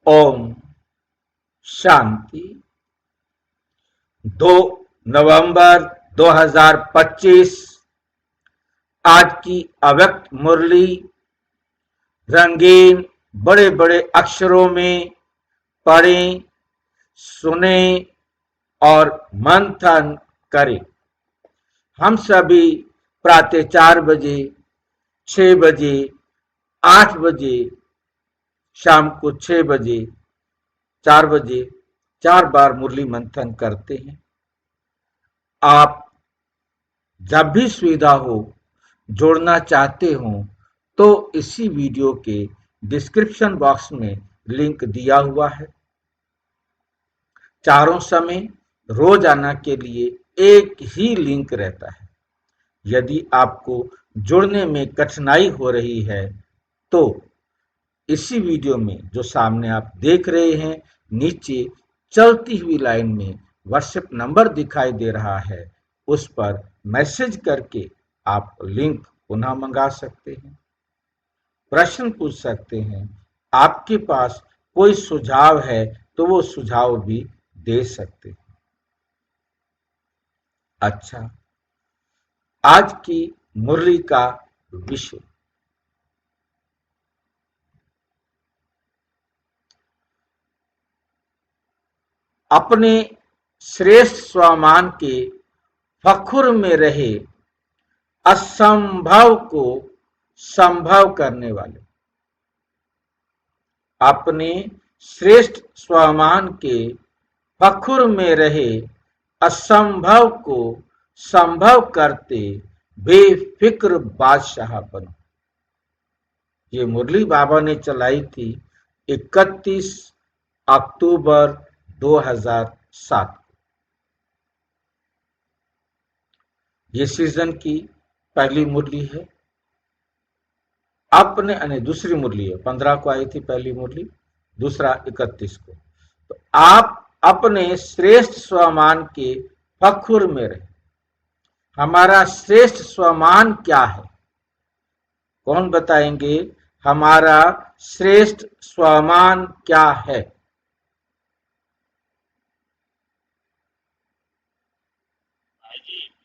ओम शांति। 2 नवंबर 2025 आज की अव्यक्त मुरली रंगीन बड़े बड़े अक्षरों में पढ़ें, सुने और मंथन करें। हम सभी प्रातः 4 बजे, 6 बजे, 8 बजे, शाम को 6 बजे, 4 बजे 4 बार मुरली मंथन करते हैं। आप जब भी सुविधा हो, जोड़ना चाहते हो तो इसी वीडियो के डिस्क्रिप्शन बॉक्स में लिंक दिया हुआ है। चारों समय रोजाना के लिए एक ही लिंक रहता है। यदि आपको जुड़ने में कठिनाई हो रही है तो इसी वीडियो में जो सामने आप देख रहे हैं, नीचे चलती हुई लाइन में व्हाट्सएप नंबर दिखाई दे रहा है, उस पर मैसेज करके आप लिंक पुनः मंगा सकते हैं, प्रश्न पूछ सकते हैं। आपके पास कोई सुझाव है तो वो सुझाव भी दे सकते हैं। अच्छा, आज की मुरली का विषय अपने श्रेष्ठ स्वमान के फखुर में रहे असंभव को संभव करने वाले। अपने श्रेष्ठ स्वमान के फखुर में रहे असंभव को संभव करते बेफिक्र बादशाह बनो। ये मुरली बाबा ने चलाई थी 31 अक्टूबर 2007। ये सीजन की पहली मुरली है। अपने यानी दूसरी मुरली है, 15 को आई थी पहली मुरली, दूसरा 31 को। तो आप अपने श्रेष्ठ स्वमान के फखुर में रहे। हमारा श्रेष्ठ स्वमान क्या है? कौन बताएंगे? हमारा श्रेष्ठ स्वमान क्या है?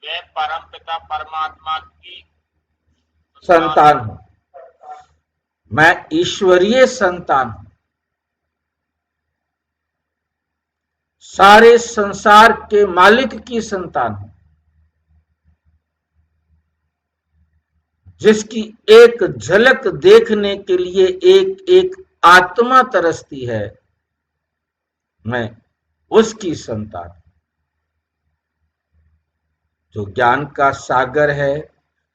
मैं परमपिता परमात्मा की संतान हूं। मैं ईश्वरीय संतान हूं। सारे संसार के मालिक की संतान हूं, जिसकी एक झलक देखने के लिए एक एक आत्मा तरसती है। मैं उसकी संतान, जो ज्ञान का सागर है,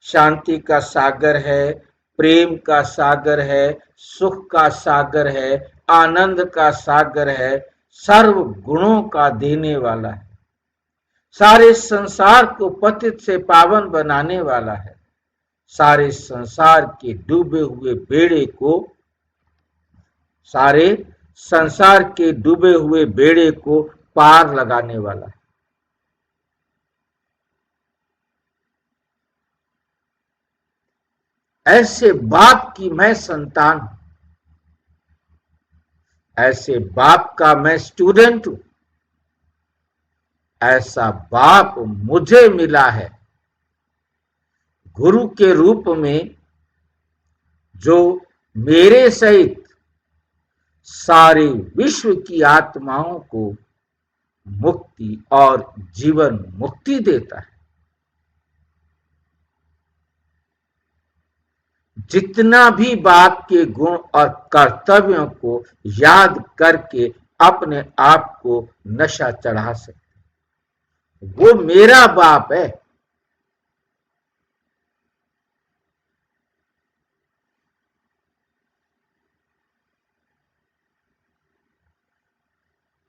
शांति का सागर है, प्रेम का सागर है, सुख का सागर है, आनंद का सागर है, सर्व गुणों का देने वाला है, सारे संसार को पतित से पावन बनाने वाला है, सारे संसार के डूबे हुए बेड़े को, सारे संसार के डूबे हुए बेड़े को पार लगाने वाला है। ऐसे बाप की मैं संतान हूं, ऐसे बाप का मैं स्टूडेंट हूं। ऐसा बाप मुझे मिला है गुरु के रूप में, जो मेरे सहित सारे विश्व की आत्माओं को मुक्ति और जीवन मुक्ति देता है। जितना भी बाप के गुण और कर्तव्यों को याद करके अपने आप को नशा चढ़ा सकते, वो मेरा बाप है।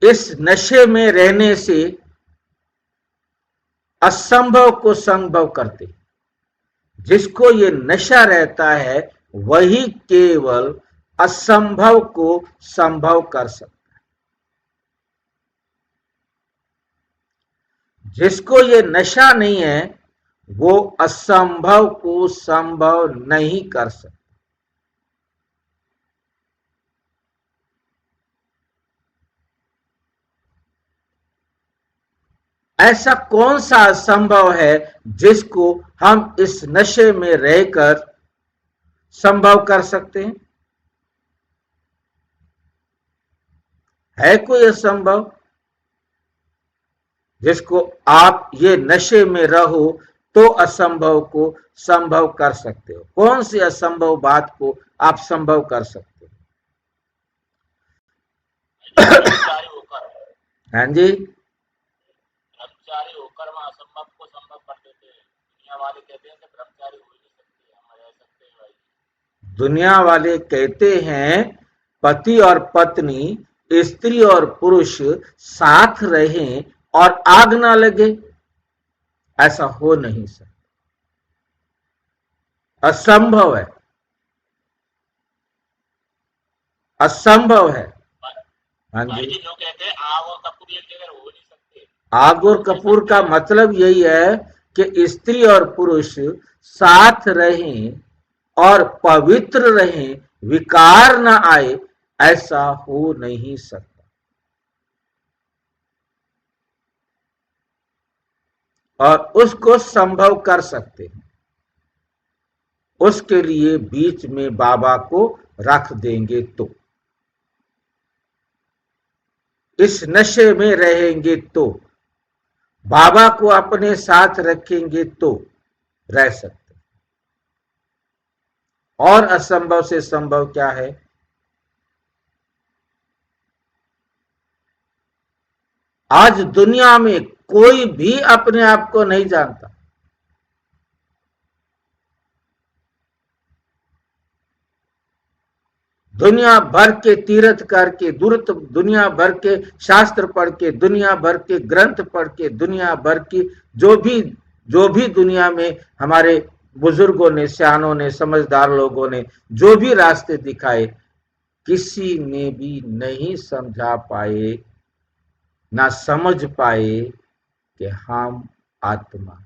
इस नशे में रहने से असंभव को संभव करते। जिसको ये नशा रहता है वही केवल असंभव को संभव कर सकता है। जिसको ये नशा नहीं है वो असंभव को संभव नहीं कर सकता। ऐसा कौन सा असंभव है जिसको हम इस नशे में रहकर संभव कर सकते हैं? है कोई असंभव जिसको आप ये नशे में रहो तो असंभव को संभव कर सकते हो? कौन सी असंभव बात को आप संभव कर सकते हो? ब्रह्मचारी होकर हाँ जी, ब्रह्मचारी होकर वह असंभव को संभव कर देते हैं। दुनिया वाले कहते हैं कि ब्रह्मचारी हो ही नहीं सकते, हम रह सकते हैं भाई। दुनिया वाले कहते हैं पति और पत्नी, स्त्री और पुरुष साथ रहें और आग ना लगे। ऐसा हो नहीं सकता, असंभव है, असंभव है। हाँ भाई जी, जी जो कहते हैं आग और कपूर एक जगह हो नहीं सकते। आग और कपूर का मतलब यही है कि स्त्री और पुरुष साथ रहें और पवित्र रहें, विकार ना आए, ऐसा हो नहीं सकता। और उसको संभव कर सकते हैं, उसके लिए बीच में बाबा को रख देंगे तो, इस नशे में रहेंगे तो, बाबा को अपने साथ रखेंगे तो रह सकते। और असंभव से संभव क्या है? आज दुनिया में कोई भी अपने आप को नहीं जानता। दुनिया भर के तीर्थ करके, दुनिया भर के शास्त्र पढ़ के, दुनिया भर के ग्रंथ पढ़ के, दुनिया भर की जो भी दुनिया में हमारे बुजुर्गों ने, सियानों ने, समझदार लोगों ने जो भी रास्ते दिखाए, किसी ने भी नहीं समझा पाए, ना समझ पाए कि हम आत्मा।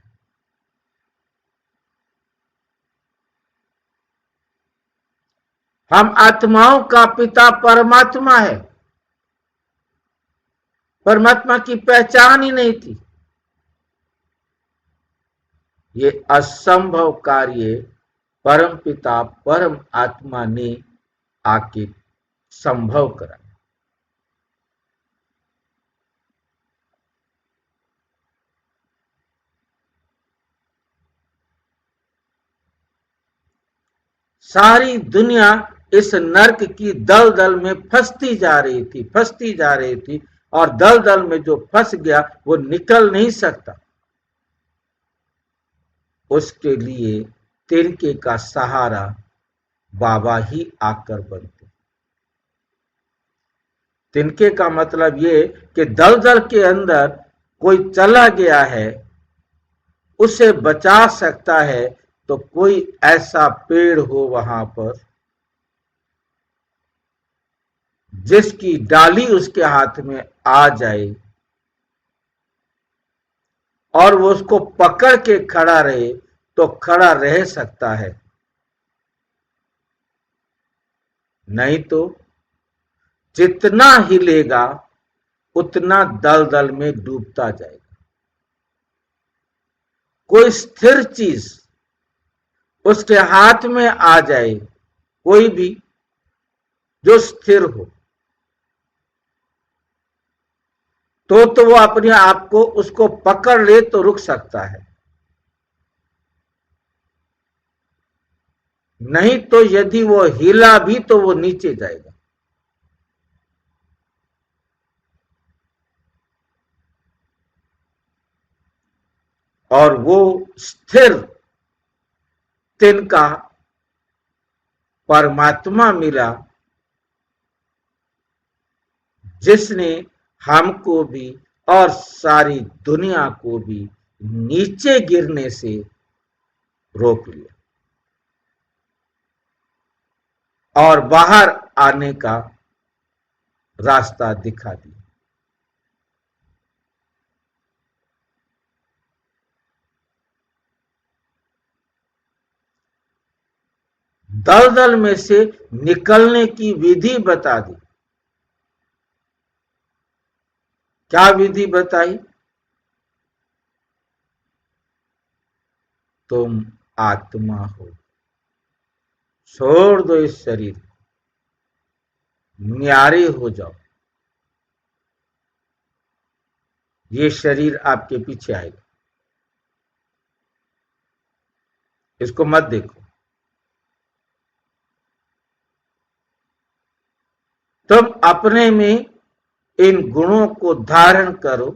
हम आत्माओं का पिता परमात्मा है। परमात्मा की पहचान ही नहीं थी। ये असंभव कार्य परम पिता परम आत्मा ने आके संभव करा। सारी दुनिया इस नर्क की दलदल में फंसती जा रही थी, और दलदल में जो फंस गया वो निकल नहीं सकता। उसके लिए तिनके का सहारा बाबा ही आकर बनते। तिनके का मतलब ये कि दलदल के अंदर कोई चला गया है, उसे बचा सकता है तो कोई ऐसा पेड़ हो वहां पर जिसकी डाली उसके हाथ में आ जाए और वो उसको पकड़ के खड़ा रहे तो खड़ा रह सकता है, नहीं तो जितना हिलेगा उतना दलदल में डूबता जाएगा। कोई स्थिर चीज उसके हाथ में आ जाए, कोई भी जो स्थिर हो, तो वो अपने आप को उसको पकड़ ले तो रुक सकता है, नहीं तो यदि वो हिला भी तो वो नीचे जाएगा। और वो स्थिर तिनका परमात्मा मिला जिसने हमको भी और सारी दुनिया को भी नीचे गिरने से रोक लिया और बाहर आने का रास्ता दिखा दिया। दलदल में से निकलने की विधि बता दी। क्या विधि बताई? तुम आत्मा हो। छोड़ दो इस शरीर, न्यारे हो जाओ। ये शरीर आपके पीछे आएगा, इसको मत देखो। तुम अपने में इन गुणों को धारण करो,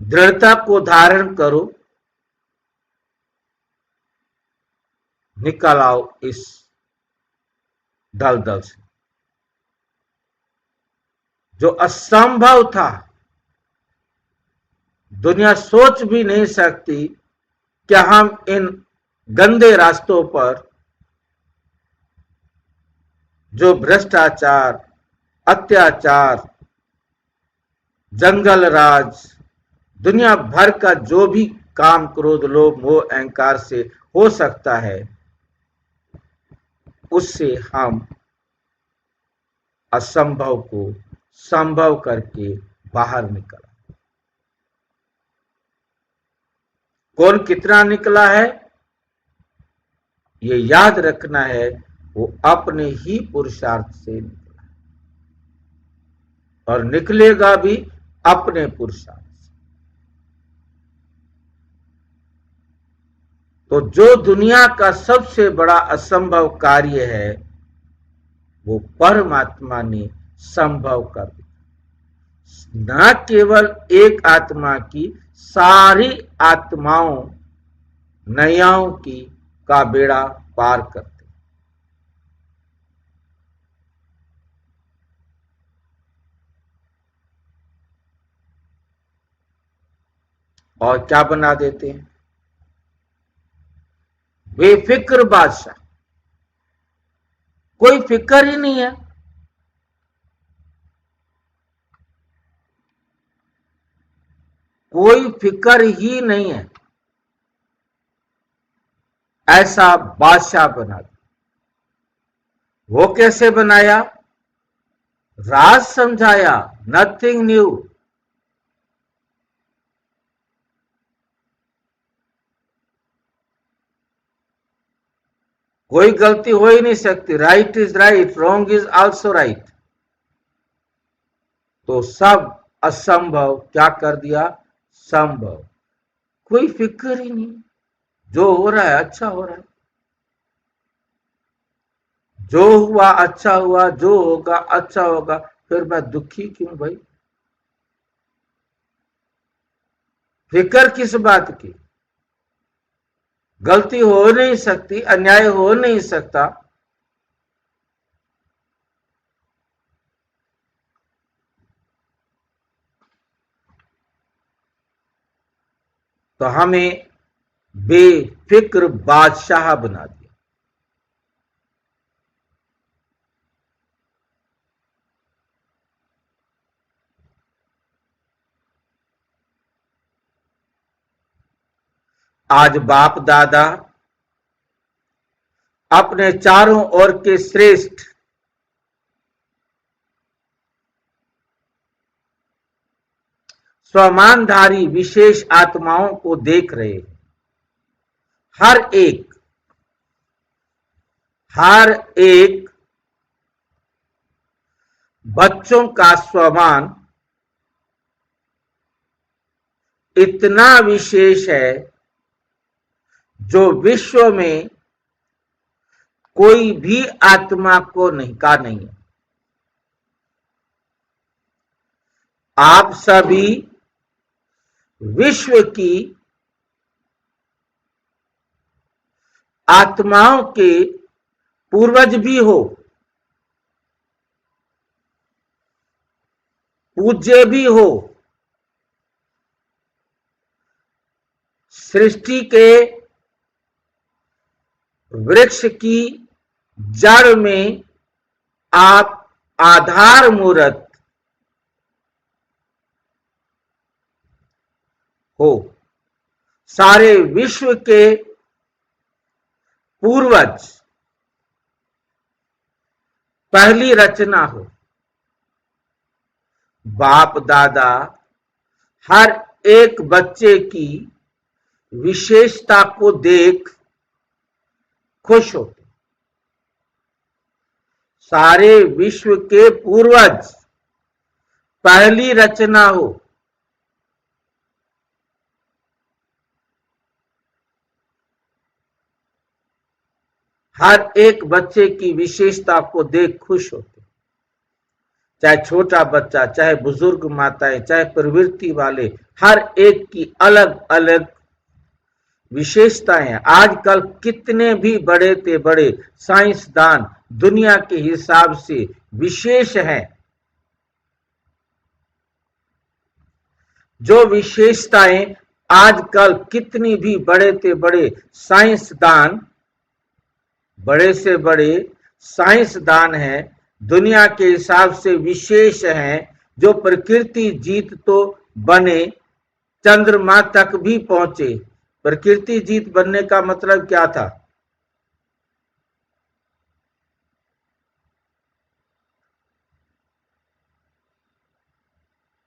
दृढ़ता को धारण करो, निकल आओ इस दलदल से। जो असंभव था, दुनिया सोच भी नहीं सकती कि हम इन गंदे रास्तों पर, जो भ्रष्टाचार, अत्याचार, जंगल राज, दुनिया भर का जो भी काम, क्रोध, लोभ, मोह, अहंकार से हो सकता है, उससे हम असंभव को संभव करके बाहर निकला। कौन कितना निकला है ये याद रखना है, वो अपने ही पुरुषार्थ से निकला और निकलेगा भी अपने पुरुषार्थ से। तो जो दुनिया का सबसे बड़ा असंभव कार्य है, वो परमात्मा ने संभव कर दिया। न केवल एक आत्मा की, सारी आत्माओं, नैयाओं की का बेड़ा पार करते। और क्या बना देते हैं? बेफिक्र बादशाह, कोई फिक्र ही नहीं है। कोई फिक्र ही नहीं है, ऐसा बादशाह बना दिया। वो कैसे बनाया? राज समझाया, नथिंग न्यू। कोई गलती हो ही नहीं सकती। Right is right, wrong is also right. तो सब असंभव क्या कर दिया? संभव। कोई फिक्र ही नहीं, जो हो रहा है अच्छा हो रहा है, जो हुआ अच्छा हुआ, जो होगा अच्छा होगा, फिर मैं दुखी क्यों भाई? फिक्र किस बात की? गलती हो नहीं सकती, अन्याय हो नहीं सकता, तो हमें बेफिक्र बादशाह बना दिया। आज बाप दादा अपने चारों ओर के श्रेष्ठ स्वमानधारी विशेष आत्माओं को देख रहे हैं। हर एक बच्चों का स्वमान इतना विशेष है, जो विश्व में कोई भी आत्मा को नहीं है। आप सभी विश्व की आत्माओं के पूर्वज भी हो, पूज्य भी हो। सृष्टि के वृक्ष की जड़ में आप आधार मूर्त हो। सारे विश्व के पूर्वज पहली रचना हो। बाप दादा हर एक बच्चे की विशेषता को देख खुश होते। सारे विश्व के पूर्वज पहली रचना हो, हर एक बच्चे की विशेषता को देख खुश होते। चाहे छोटा बच्चा, चाहे बुजुर्ग माताएं, चाहे प्रवृत्ति वाले, हर एक की अलग अलग विशेषताएं हैं। आजकल कितने भी बड़े से बड़े साइंसदान दुनिया के हिसाब से विशेष हैं। जो विशेषताएं आजकल कितनी भी बड़े से बड़े साइंसदान, बड़े से बड़े साइंसदान हैं, दुनिया के हिसाब से विशेष हैं, जो प्रकृति जीत तो बने, चंद्रमा तक भी पहुंचे। प्रकृति जीत बनने का मतलब क्या था?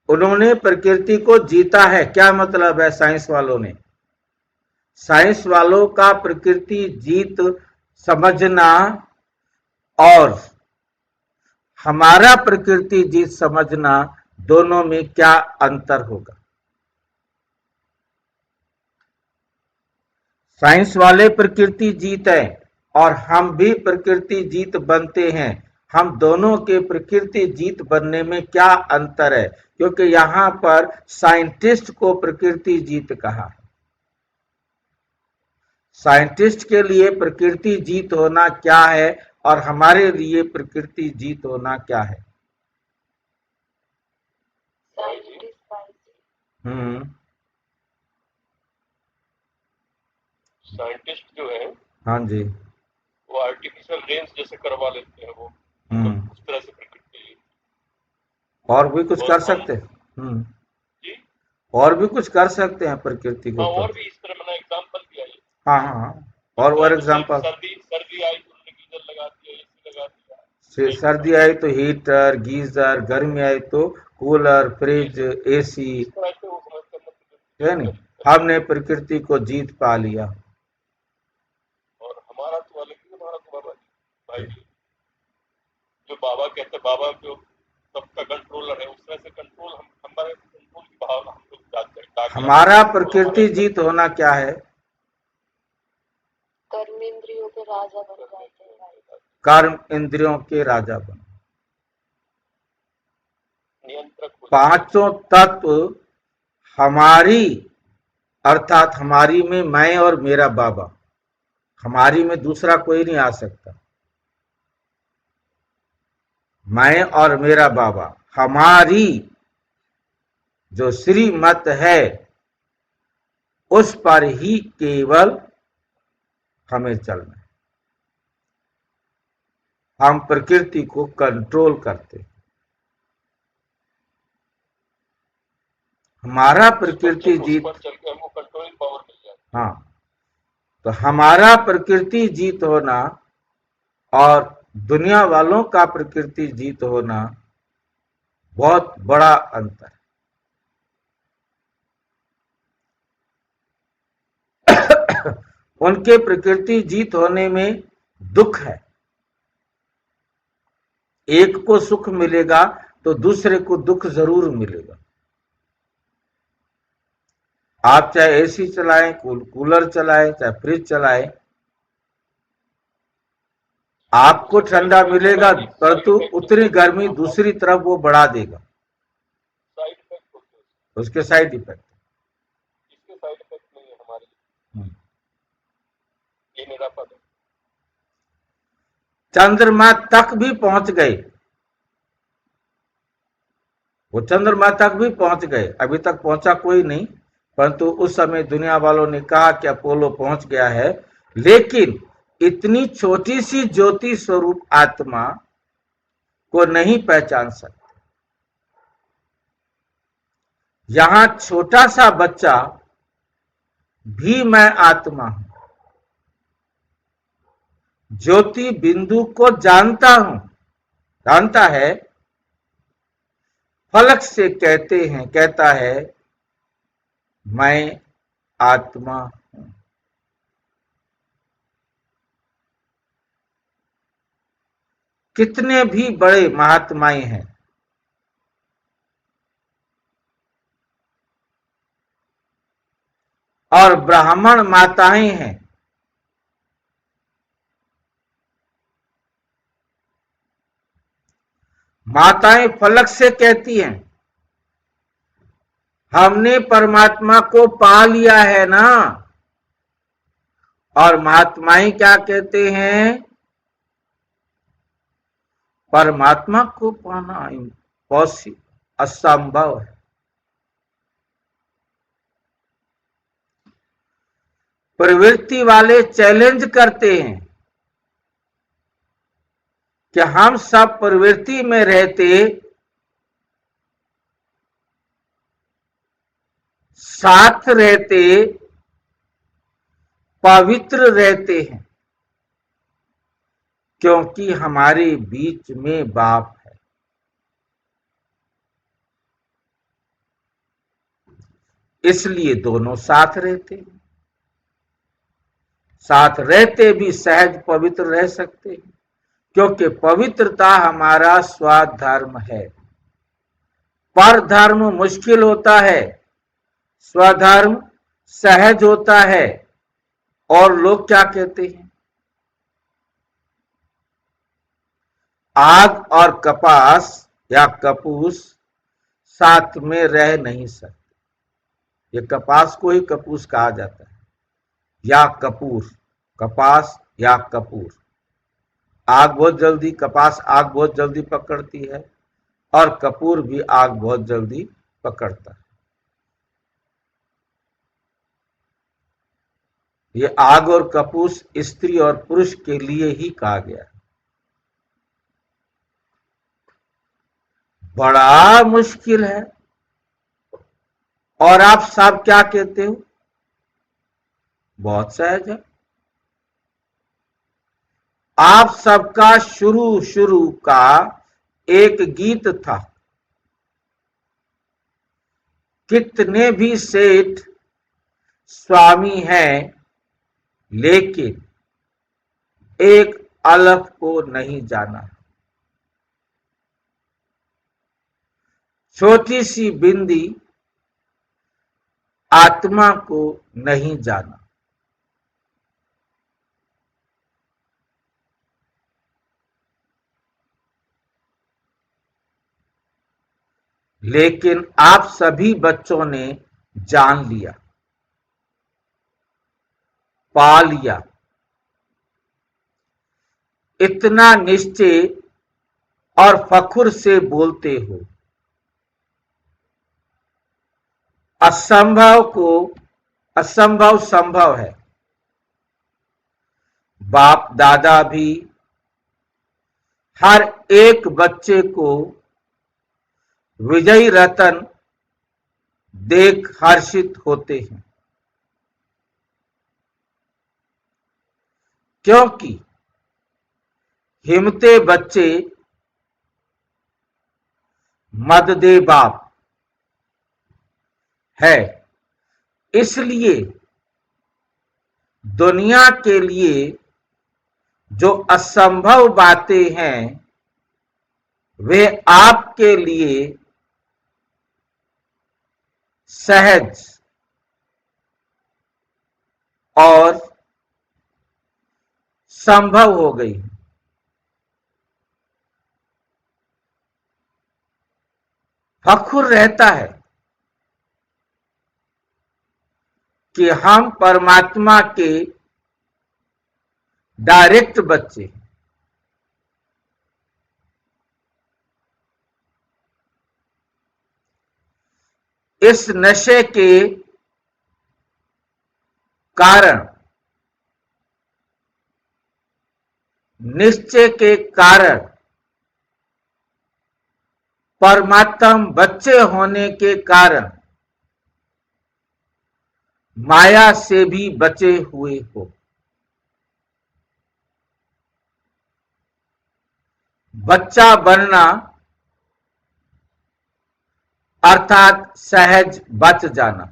उन्होंने प्रकृति को जीता है। क्या मतलब है साइंस वालों ने? साइंस वालों का प्रकृति जीत समझना और हमारा प्रकृति जीत समझना, दोनों में क्या अंतर होगा? साइंस वाले प्रकृति जीत है और हम भी प्रकृति जीत बनते हैं। हम दोनों के प्रकृति जीत बनने में क्या अंतर है? क्योंकि यहां पर साइंटिस्ट को प्रकृति जीत कहा। साइंटिस्ट के लिए प्रकृति जीत होना क्या है और हमारे लिए प्रकृति जीत होना क्या है? साइंटिस्ट जो है, हाँ जी, वो आर्टिफिशियल रेंज जैसे करवा लेते हैं, वो उस तरह से प्रकृति और भी कुछ कर सकते हैं। जी, और भी कुछ कर सकते हैं प्रकृति को। और भी इस तरह मैंने एग्जांपल दिया है। हाँ, और एग्जांपल, सर्दी आई तो उन्होंने गीजर लगा दिया, एसी लगा दिया। सर्दी आई तो हीटर, गीजर, गर्मी आई तो कूलर, फ्रिज, एसी, है नहीं? हमने प्रकृति को जीत पा लिया। और हमारा तो अलग ही, हमारा तो बाबा जी, भाई जी, जो बाबा कहते हैं, बाबा जो सबका कंट्रोलर है, उस तरह से कंट्रोल हमारे कंट्रोल की भावना हम लोग चाहते हैं। हमारा प्रकृति जीत होना क्या है? कर्म इंद्रियों के राजा बन जाते हैं। कर्म इंद्रियों के राजा बन, नियंत्रक। पांचों तत्व हमारी, अर्थात हमारी में मैं और मेरा बाबा, हमारी में दूसरा कोई नहीं आ सकता। मैं और मेरा बाबा, हमारी जो श्रीमत है उस पर ही केवल हमें चलना है। हम प्रकृति को कंट्रोल करते हैं। हमारा प्रकृति जीत, हमको कंट्रोलिंग पावर मिल जाती है। हाँ, तो हमारा प्रकृति जीत होना और दुनिया वालों का प्रकृति जीत होना बहुत बड़ा अंतर है। उनके प्रकृति जीत होने में दुख है। एक को सुख मिलेगा तो दूसरे को दुख जरूर मिलेगा। आप चाहे एसी चलाएं, कूलर चलाएं, चाहे फ्रिज चलाएं, आपको ठंडा मिलेगा, परंतु उतनी गर्मी दूसरी तरफ वो बढ़ा देगा। साइड इफेक्ट होते हैं, उसके साइड इफेक्ट। इसके साइड इफेक्ट नहीं है हमारे लिए। ये मेरा पद है। चंद्रमा तक भी पहुंच गए, वो चंद्रमा तक भी पहुंच गए। अभी तक पहुंचा कोई नहीं, परंतु उस समय दुनिया वालों ने कहा कि अपोलो पहुंच गया है। लेकिन इतनी छोटी सी ज्योति स्वरूप आत्मा को नहीं पहचान सकते। यहां छोटा सा बच्चा भी मैं आत्मा हूं, ज्योति बिंदु को जानता है, फलक से कहता है मैं आत्मा हूं। कितने भी बड़े महात्माएं हैं, और ब्राह्मण माताएं हैं, माताएं फलक से कहती हैं हमने परमात्मा को पा लिया है ना, और महात्माएं क्या कहते हैं, परमात्मा को पाना असंभव है। प्रवृत्ति वाले चैलेंज करते हैं कि हम सब प्रवृत्ति में रहते, साथ रहते, पवित्र रहते हैं, क्योंकि हमारे बीच में बाप है। इसलिए दोनों साथ रहते हैं, साथ रहते भी सहज पवित्र रह सकते हैं, क्योंकि पवित्रता हमारा स्वधर्म है। पर धर्म मुश्किल होता है, स्वधर्म सहज होता है। और लोग क्या कहते हैं, आग और कपास या कपूस साथ में रह नहीं सकते। ये कपास को ही कपूस कहा जाता है, या कपूर, कपास या कपूर। आग बहुत जल्दी, कपास आग बहुत जल्दी पकड़ती है, और कपूर भी आग बहुत जल्दी पकड़ता है। ये आग और कपूस स्त्री और पुरुष के लिए ही कहा गया है। बड़ा मुश्किल है। और आप सब क्या कहते हो, बहुत सहज है। आप सबका शुरू का एक गीत था, कितने भी सेठ स्वामी हैं, लेकिन एक अलग को नहीं जाना। छोटी सी बिंदी आत्मा को नहीं जाना। लेकिन आप सभी बच्चों ने जान लिया, पा लिया। इतना निश्चय और फखुर से बोलते हो। असंभव संभव है। बाप दादा भी हर एक बच्चे को विजयी रतन देख हर्षित होते हैं, क्योंकि हिम्मते बच्चे मद दे बाप है। इसलिए दुनिया के लिए जो असंभव बातें हैं, वे आपके लिए सहज और संभव हो गई। फखुर रहता है कि हम परमात्मा के डायरेक्ट बच्चे। इस नशे के कारण, निश्चय के कारण, परमात्म बच्चे होने के कारण माया से भी बचे हुए हो। बच्चा बनना अर्थात सहज बच जाना।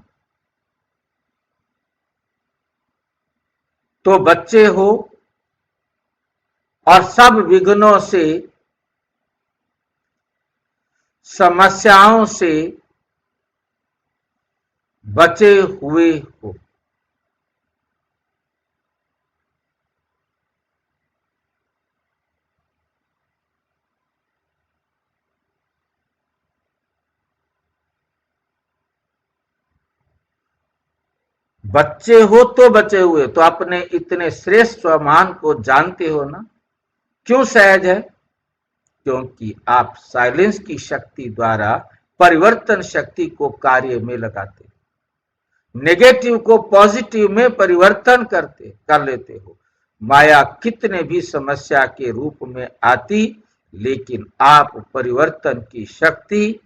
तो बच्चे हो और सब विघ्नों से, समस्याओं से बचे हुए हो। बच्चे हो तो बचे हुए, तो अपने इतने श्रेष्ठ स्वमान को जानते हो ना। क्यों सहज है? क्योंकि आप साइलेंस की शक्ति द्वारा परिवर्तन शक्ति को कार्य में लगाते, नेगेटिव को पॉजिटिव में परिवर्तन कर लेते हो। माया कितने भी समस्या के रूप में आती, लेकिन आप परिवर्तन की शक्ति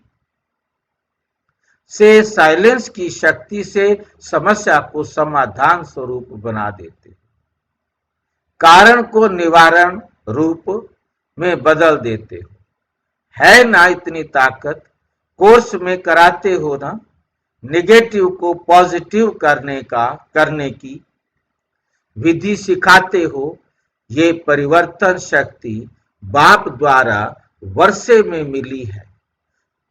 से, साइलेंस की शक्ति से समस्या को समाधान स्वरूप बना देते, कारण को निवारण रूप में बदल देते हो। है ना इतनी ताकत? कोर्स में कराते हो ना, नेगेटिव को पॉजिटिव करने की विधि सिखाते हो। ये परिवर्तन शक्ति बाप द्वारा वर्षे में मिली है।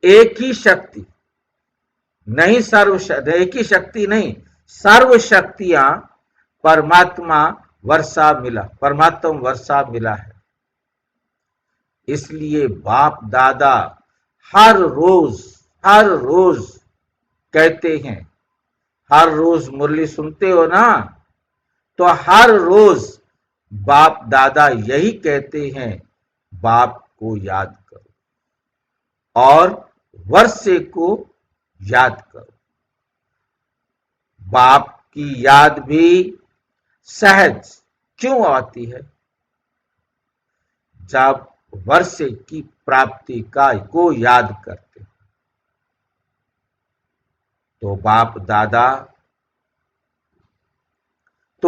एक ही शक्ति नहीं, एक ही शक्ति नहीं, सर्व शक्तियां परमात्मा वर्षा मिला है। इसलिए बाप दादा हर रोज कहते हैं, हर रोज मुरली सुनते हो ना, तो हर रोज बाप दादा यही कहते हैं, बाप को याद करो और वर्षे को याद करो। बाप की याद भी सहज क्यों आती है? जब वर्षे की प्राप्ति को याद करते तो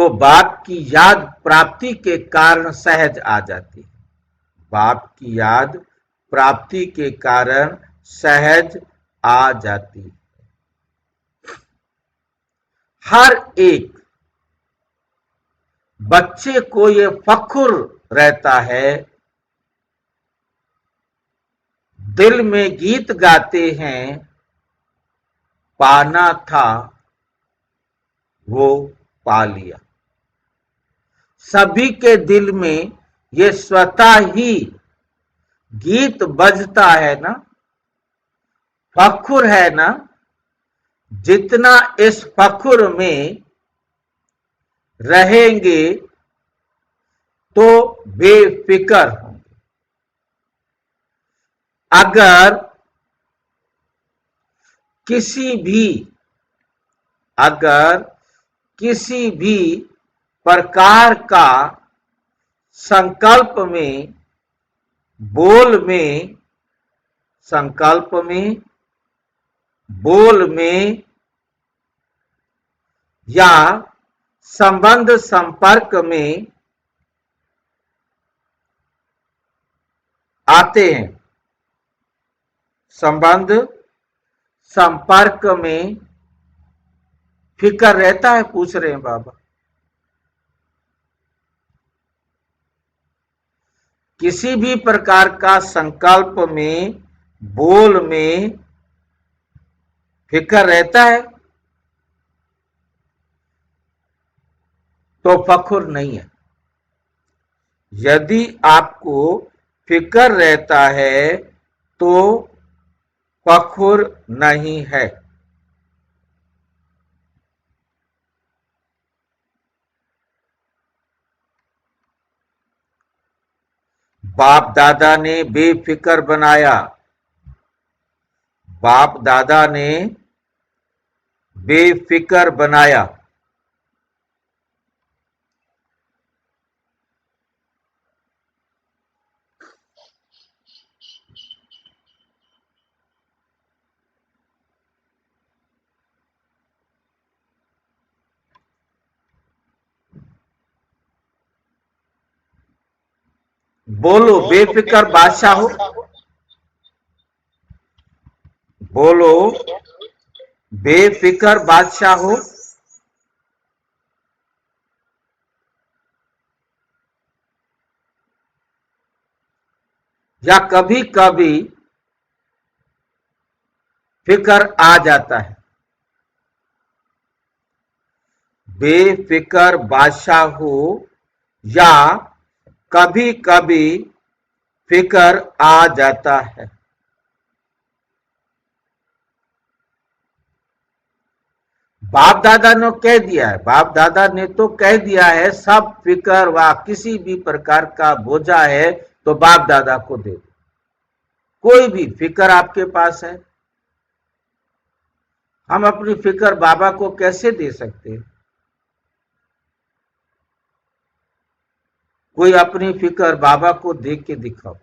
बाप की याद प्राप्ति के कारण सहज आ जाती है। बाप की याद प्राप्ति के कारण सहज आ जाती है। हर एक बच्चे को ये फख्र रहता है, दिल में गीत गाते हैं, पाना था वो पा लिया। सभी के दिल में ये स्वतः ही गीत बजता है ना, फख्र है ना। जितना इस फख्र में रहेंगे तो बेफिक्र होंगे। अगर किसी भी प्रकार का संकल्प में, बोल में या संबंध संपर्क में आते हैं, संबंध संपर्क में फिक्र रहता है? पूछ रहे हैं बाबा। किसी भी प्रकार का संकल्प में, बोल में फिक्र रहता है तो फख्र नहीं है। यदि आपको फिक्र रहता है तो फख्र नहीं है। बाप दादा ने बेफिक्र बनाया, बाप दादा ने बेफिक्र बनाया। बोलो बेफिक्र बादशाह हो, बोलो, बेफिक्र बादशाह हो या कभी कभी फिक्र आ जाता है? बेफिक्र बादशाह हो या कभी कभी फिक्र आ जाता है? बाप दादा ने कह दिया है, बाप दादा ने तो कह दिया है, सब फिक्र व किसी भी प्रकार का बोझा है तो बाप दादा को दे दो। कोई भी फिक्र आपके पास है, हम अपनी फिक्र बाबा को कैसे दे सकते हैं? कोई अपनी फिक्र बाबा को दे के दिखाओ।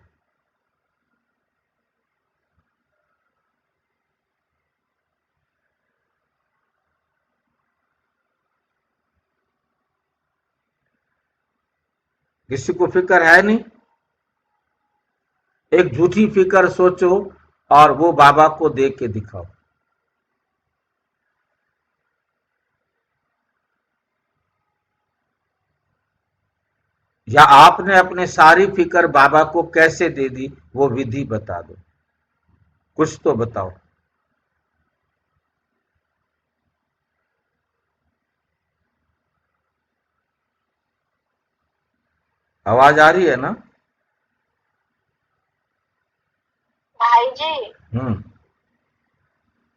किसी को फिक्र है नहीं? एक झूठी फिक्र सोचो और वो बाबा को दे के दिखाओ। या आपने अपने सारी फिक्र बाबा को कैसे दे दी, वो विधि बता दो, कुछ तो बताओ। आवाज आ रही है ना? भाई जी, हम्म।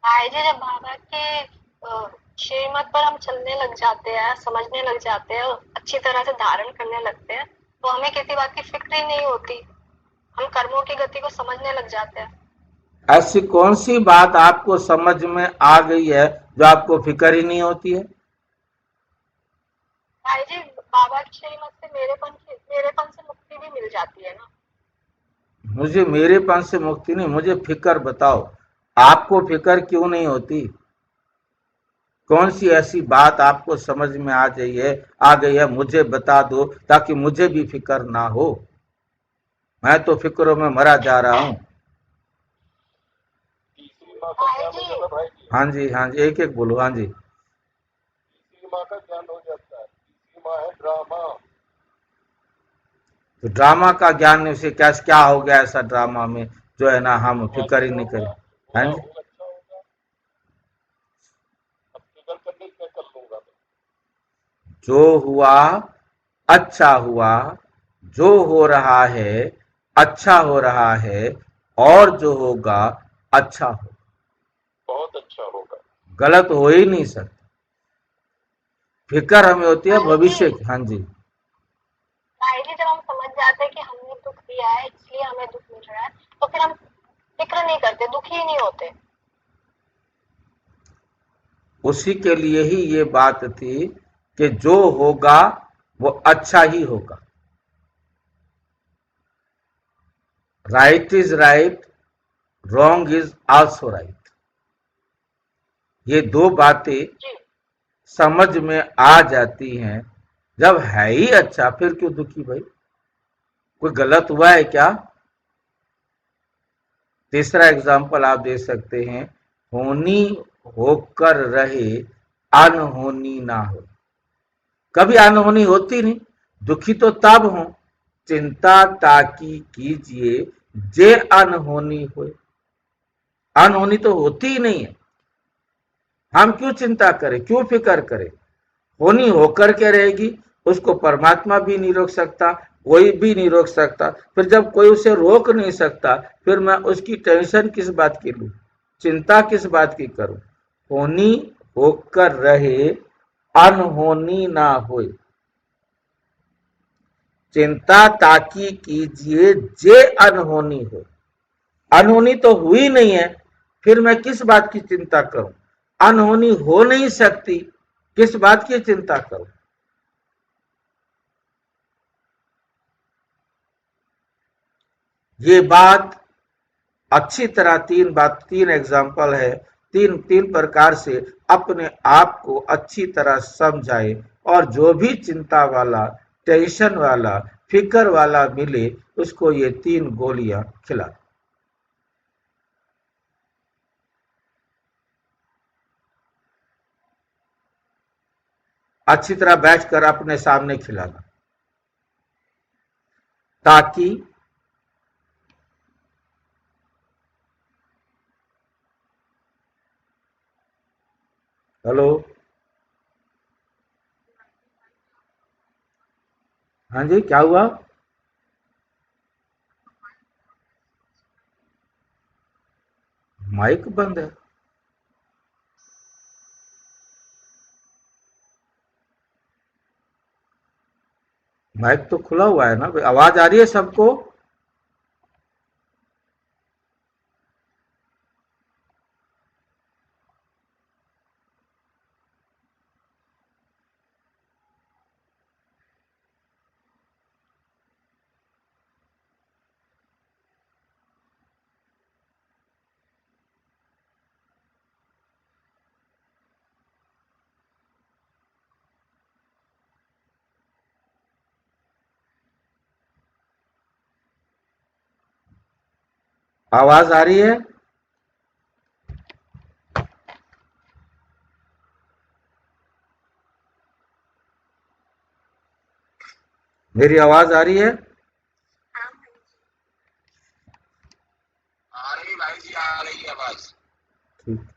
भाई जी, जब बाबा के श्रीमत पर हम चलने लग जाते हैं, समझने लग जाते हैं और अच्छी तरह से धारण करने लगते हैं, तो हमें किसी बात की फिक्र ही नहीं होती। हम कर्मों की गति को समझने लग जाते हैं। ऐसी कौन सी बात आपको समझ में आ गई है जो आपको फिक्र ही नहीं होती है? भाई जी, बाबा की श्रीमत से मेरेपन से मुक्ति भी मिल जाती है ना। मुझे मेरेपन से मुक्ति नहीं, मुझे फिक्र बताओ, आपको फिक्र क्यों नहीं होती? कौन सी ऐसी बात आपको समझ में आ गई है, मुझे बता दो ताकि मुझे भी फिक्र ना हो। मैं तो फिक्रों में मरा जा रहा हूं। तीसरी माँ का ज्ञान हो जाता भाई जी। हाँ जी, हाँ जी, एक एक बोलो। हाँ जी। तीसरी माँ का ज्ञान हो जाता है। तीसरी माँ है ड्रामा। तो ड्रामा का ज्ञान उसे क्या क्या हो गया ऐसा ड्रामा में जो है ना हम वो फिक्र ही अच्छा नहीं होगा, करें? बुरा हाँ जी। होगा, अच्छा होगा। अब फिक्र करने क्या कर लूंगा मैं? जो हुआ अच्छा हुआ, जो हो रहा है अच्छा हो रहा है, और जो होगा अच्छा हो, बहुत अच्छा होगा। गलत हो ही नहीं सकता। फिक्र हमें होती है भाई भविष्य जी, की। हाँ जी। भाई जी, जब हम समझ जाते हैं कि हमने दुख दिया है इसलिए हमें दुख मिल रहा है, तो फिर हम फिक्र नहीं करते, दुखी ही नहीं होते। उसी के लिए ही ये बात थी कि जो होगा वो अच्छा ही होगा। Right is right, wrong is also right. ये दो बातें जी। समझ में आ जाती हैं। जब है ही अच्छा फिर क्यों दुखी भाई? कोई गलत हुआ है क्या? तीसरा एग्जाम्पल आप दे सकते हैं, होनी होकर रहे, अनहोनी ना हो। कभी अनहोनी होती नहीं, दुखी तो तब हो, चिंता ताकि कीजिए जे अनहोनी हो। अनहोनी तो होती ही नहीं है, हम क्यों चिंता करें, क्यों फिक्र करें? होनी होकर के रहेगी, उसको परमात्मा भी नहीं रोक सकता, कोई भी नहीं रोक सकता। फिर जब कोई उसे रोक नहीं सकता, फिर मैं उसकी टेंशन किस बात की लूं, चिंता किस बात की करूं? होनी होकर रहे, अनहोनी ना होए। चिंता ताकि कीजिए जे अनहोनी हो। अनहोनी तो हुई नहीं है, फिर मैं किस बात की चिंता करूं? अनहोनी हो नहीं सकती, किस बात की चिंता करूं? ये बात अच्छी तरह तीन एग्जाम्पल है, तीन प्रकार से अपने आप को अच्छी तरह समझाए, और जो भी चिंता वाला, टेंशन वाला, फिक्र वाला मिले उसको ये तीन गोलियां खिला। अच्छी तरह बैठकर अपने सामने खिलाना, ताकि हेलो, हाँ जी, क्या हुआ? माइक बंद है। माइक तो खुला हुआ है ना, आवाज आ रही है सबको? आवाज आ रही है? मेरी आवाज आ रही है? आ रही भाई जी, आ रही है आवाज। ठीक।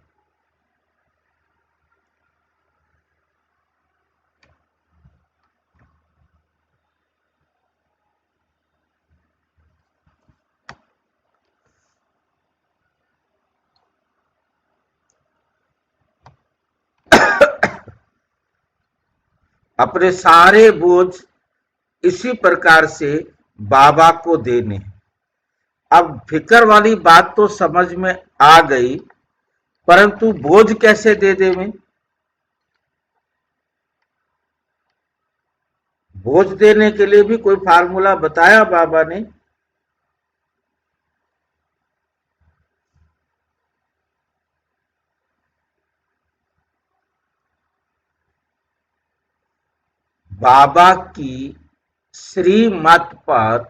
अपने सारे बोझ इसी प्रकार से बाबा को देने। अब फिक्र वाली बात तो समझ में आ गई, परंतु बोझ कैसे दे देवें? बोझ देने के लिए भी कोई फार्मूला बताया बाबा ने? बाबा की श्रीमत पर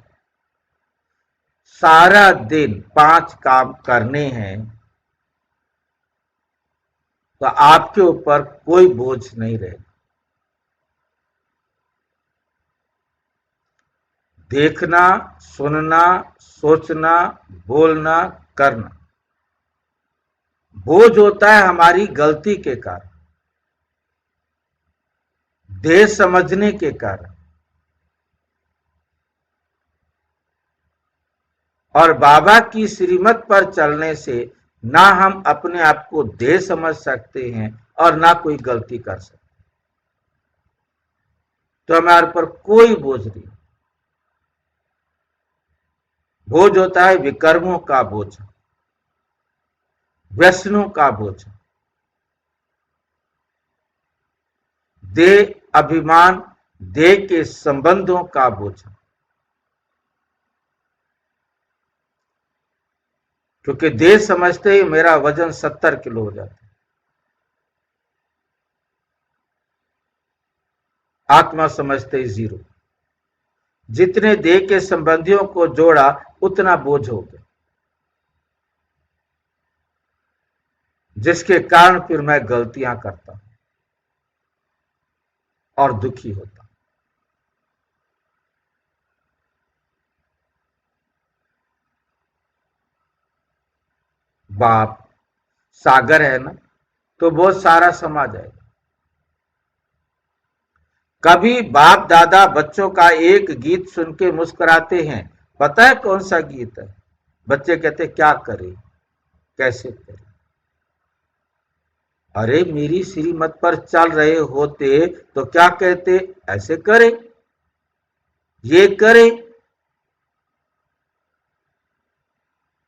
सारा दिन 5 काम करने हैं, तो आपके ऊपर कोई बोझ नहीं रहेगा। देखना, सुनना, सोचना, बोलना, करना। बोझ होता है हमारी गलती के कारण, देह समझने के कारण, और बाबा की श्रीमत पर चलने से ना हम अपने आप को देह समझ सकते हैं और ना कोई गलती कर सकते, तो हमारे पर कोई बोझ नहीं। बोझ होता है विकर्मों का बोझ, व्यसनों का बोझ, देह अभिमान, देह के संबंधों का बोझ। क्योंकि देह समझते ही मेरा वजन 70 किलो हो जाता है, आत्मा समझते ही 0। जितने देह के संबंधियों को जोड़ा उतना बोझ हो गया, जिसके कारण फिर मैं गलतियां करता हूं और दुखी होता हूं। बाप सागर है ना, तो बहुत सारा समा जाएगा। कभी बाप दादा बच्चों का एक गीत सुन के मुस्कुराते हैं, पता है कौन सा गीत है? बच्चे कहते क्या करें, कैसे करें? अरे मेरी श्रीमत पर चल रहे होते तो क्या कहते, ऐसे करें, ये करें।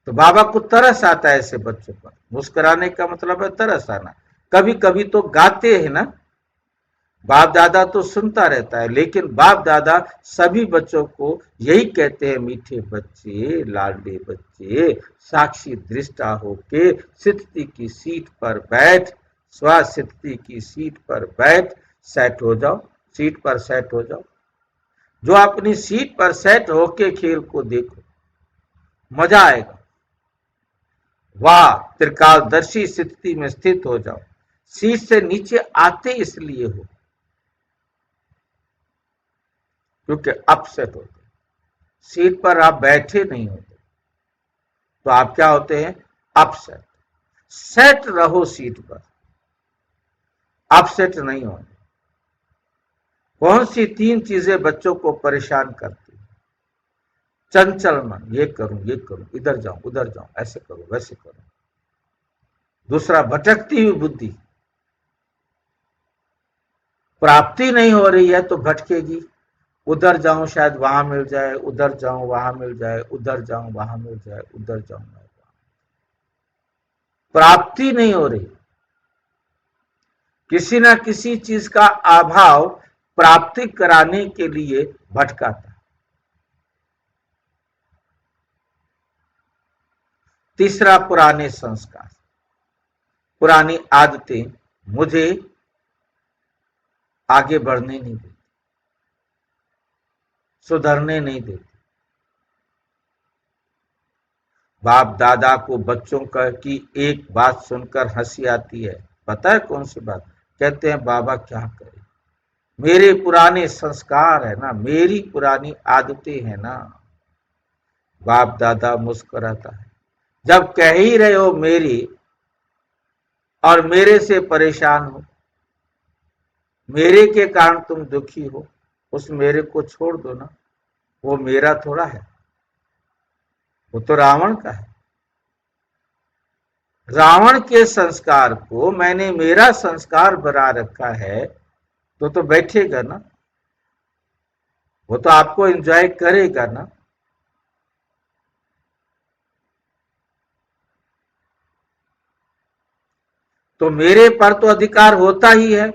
तो बाबा को तरस आता है ऐसे बच्चों पर। मुस्कुराने का मतलब है तरस आना। कभी कभी तो गाते हैं ना, बाप दादा तो सुनता रहता है, लेकिन बाप दादा सभी बच्चों को यही कहते हैं, मीठे बच्चे, लाडले बच्चे, साक्षी दृष्टा होके स्थिति की सीट पर बैठ, स्वस्थिति की सीट पर बैठ, सेट हो जाओ, सीट पर सेट हो जाओ। जो अपनी सीट पर सेट होके खेल को देखो, मजा आएगा। वाह, त्रिकालदर्शी स्थिति में स्थित हो जाओ। सीट से नीचे आते इसलिए हो क्योंकि अपसेट होते हैं। सीट पर आप बैठे नहीं होते तो आप क्या होते हैं? अपसेट। सेट रहो सीट पर, अपसेट नहीं होने। कौन सी 3 चीजें बच्चों को परेशान करती है? चंचल मन, ये करूं, इधर जाऊं, उधर जाऊं, ऐसे करूं, वैसे करूं। दूसरा, भटकती हुई बुद्धि। प्राप्ति नहीं हो रही है तो भटकेगी। उधर जाऊं शायद वहां मिल जाए, उधर जाऊं वहां मिल जाए, उधर जाऊं वहां मिल जाए, उधर जाऊं वहां। प्राप्ति नहीं हो रही, किसी ना किसी चीज का अभाव प्राप्ति कराने के लिए भटकाता। तीसरा, पुराने संस्कार, पुरानी आदतें मुझे आगे बढ़ने नहीं देती, सुधरने नहीं देती। बाप दादा को बच्चों की एक बात सुनकर हंसी आती है। पता है कौन सी बात? कहते हैं बाबा क्या करें, मेरे पुराने संस्कार है ना, मेरी पुरानी आदतें हैं ना। बाप दादा मुस्कुराता है, जब कह ही रहे हो मेरी और मेरे से परेशान हो, मेरे के कारण तुम दुखी हो, उस मेरे को छोड़ दो ना, वो मेरा थोड़ा है, वो तो रावण का है। रावण के संस्कार को मैंने मेरा संस्कार बना रखा है तो बैठेगा ना, वो तो आपको एंजॉय करेगा ना। तो मेरे पर तो अधिकार होता ही है।